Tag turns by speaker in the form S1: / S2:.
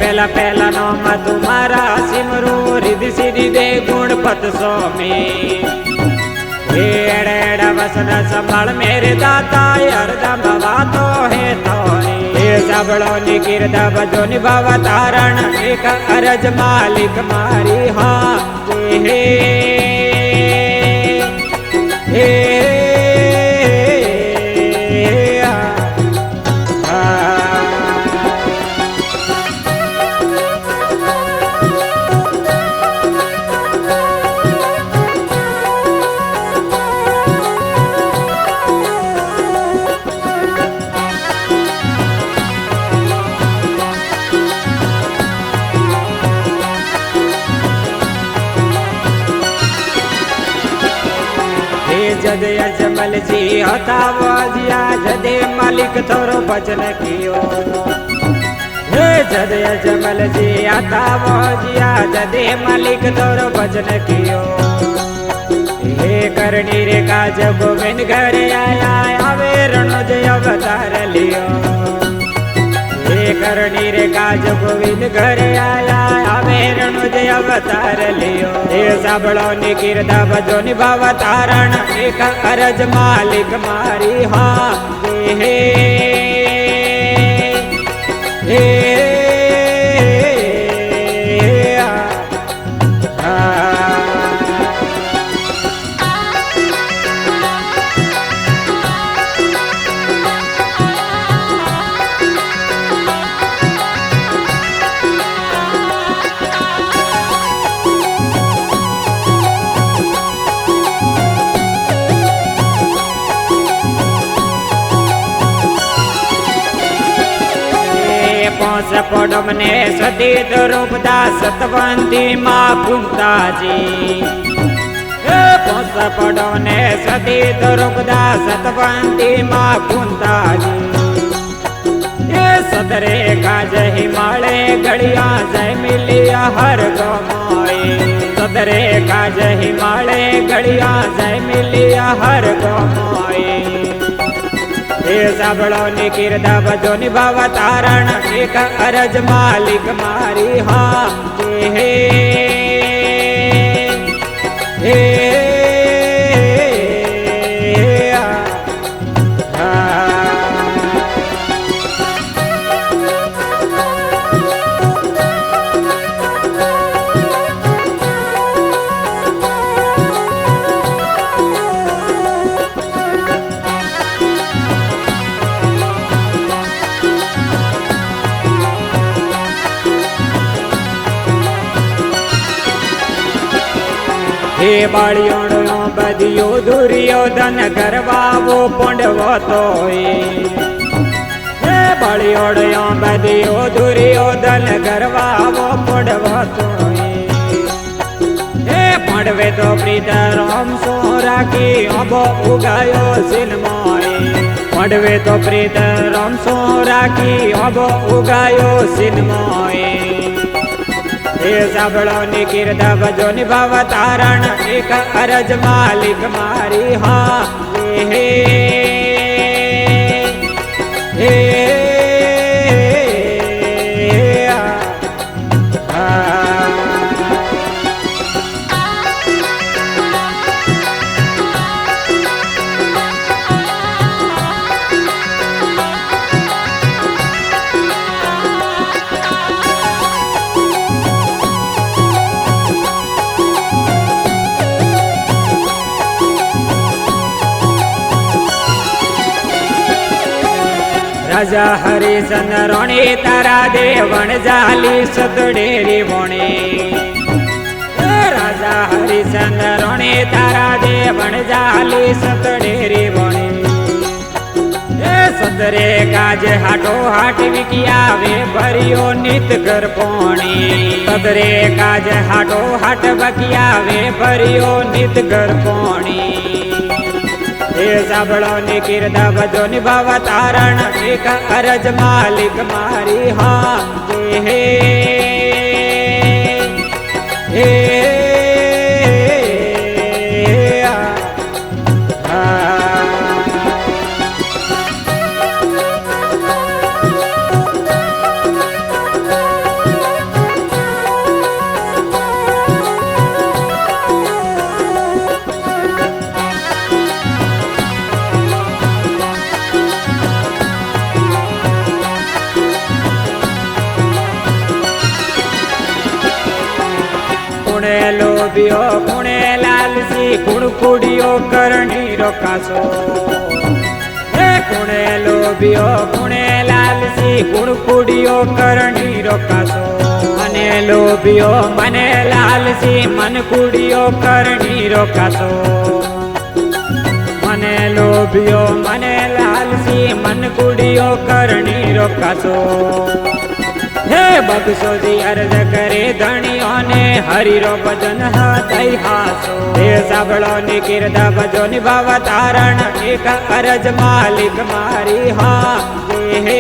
S1: પેલા પેલા નામ તુમારા સિમરો રિદ્ધિ સિદ્ધિ દે ગુણપત સ્વામી એડ એડ વસન સંભાળ મેરે દાતા હરદમ વાતો હે તોરી હે સાંભળો ની કીર્ત ભજો નિભાવ તારણ એક અરજ માલિક મારી હા હે હે जद अजमल जी होता वाजिया जदे मालिक थोरो भजन कियो हे जद अजमल जी आता वाजिया जदे मालिक थोरो भजन कियो हे करनी रे काज गोविंद घर आया आवे रणो जय अवतार लियो हे करनी रे काज गोविंद घर आया आवे रणो जय अवतार लियो हे साबळो नि कीर्त भजो निभाव तारण एक अरज मालिक मारी हाँ हे हे पड़ो मने सती रूपदा सतवंती माँ कुंताजी पोस पड़ो ने सती रूपदा सतवंती माँ कुंताजी सदरे काज हिमालय गड़िया जय मिलिया हर गमाए सदरे काज हिमालय गड़िया जय मिलिया हर गमाए हे साबळो नि कीर्त भजो निभाव तारण एक अरज मालिक मारी हाँ हे हे हे बाळियोड़ो बदियो दुर्योधन करवावो पंडवो तोय हे बाळियोड़ो बदियो दुर्योधन करवावो पंडवो तोय हे पंडवे तो प्रीत राम सो राखी अबो उगायो सिनमोय पंडवे तो प्रीत राम सो राखी अबो उगायो सिनमोय हे साबळो नि कीर्त भजो निभाव तारण एक अरज मालिक मारी हाँ हे हे राजा हरिचंद्र रणि तारा देवण जाली सतडेरी वणे राजा हरिचंद्र रणि तारा देवण जाली सतडेरी वणे सतरे काज हाटो हाट विकिया वे भरियो नित कर पोणी सतरे काज हाटो हाट बकिया वे भरियो नित कर पोणी हे साबळो नि कीर्त भजो निभाव तारण एक अरज मालिक मारी हाँ हे हे લાલસી કુણકુડીઓ કરણી રોકાશો હે કુણે લોભિયો કુણે લાલસી કુણકુડીઓ કરણી રોકાશો મને લોભિયો મને લાલસી મન કુડીઓ કરણી રોકાશો મને લોભિયો મને લાલસી મન કુડીઓ કરણી રોકાશો હે બક્ષોજી અરજ કરે ધણીઓને હરિરો ભજન હૃદય હાસો હે સાંભળો ની કીર્તા ભજો નિભાવ તારણ એક અરજ માલિક મારી હા હે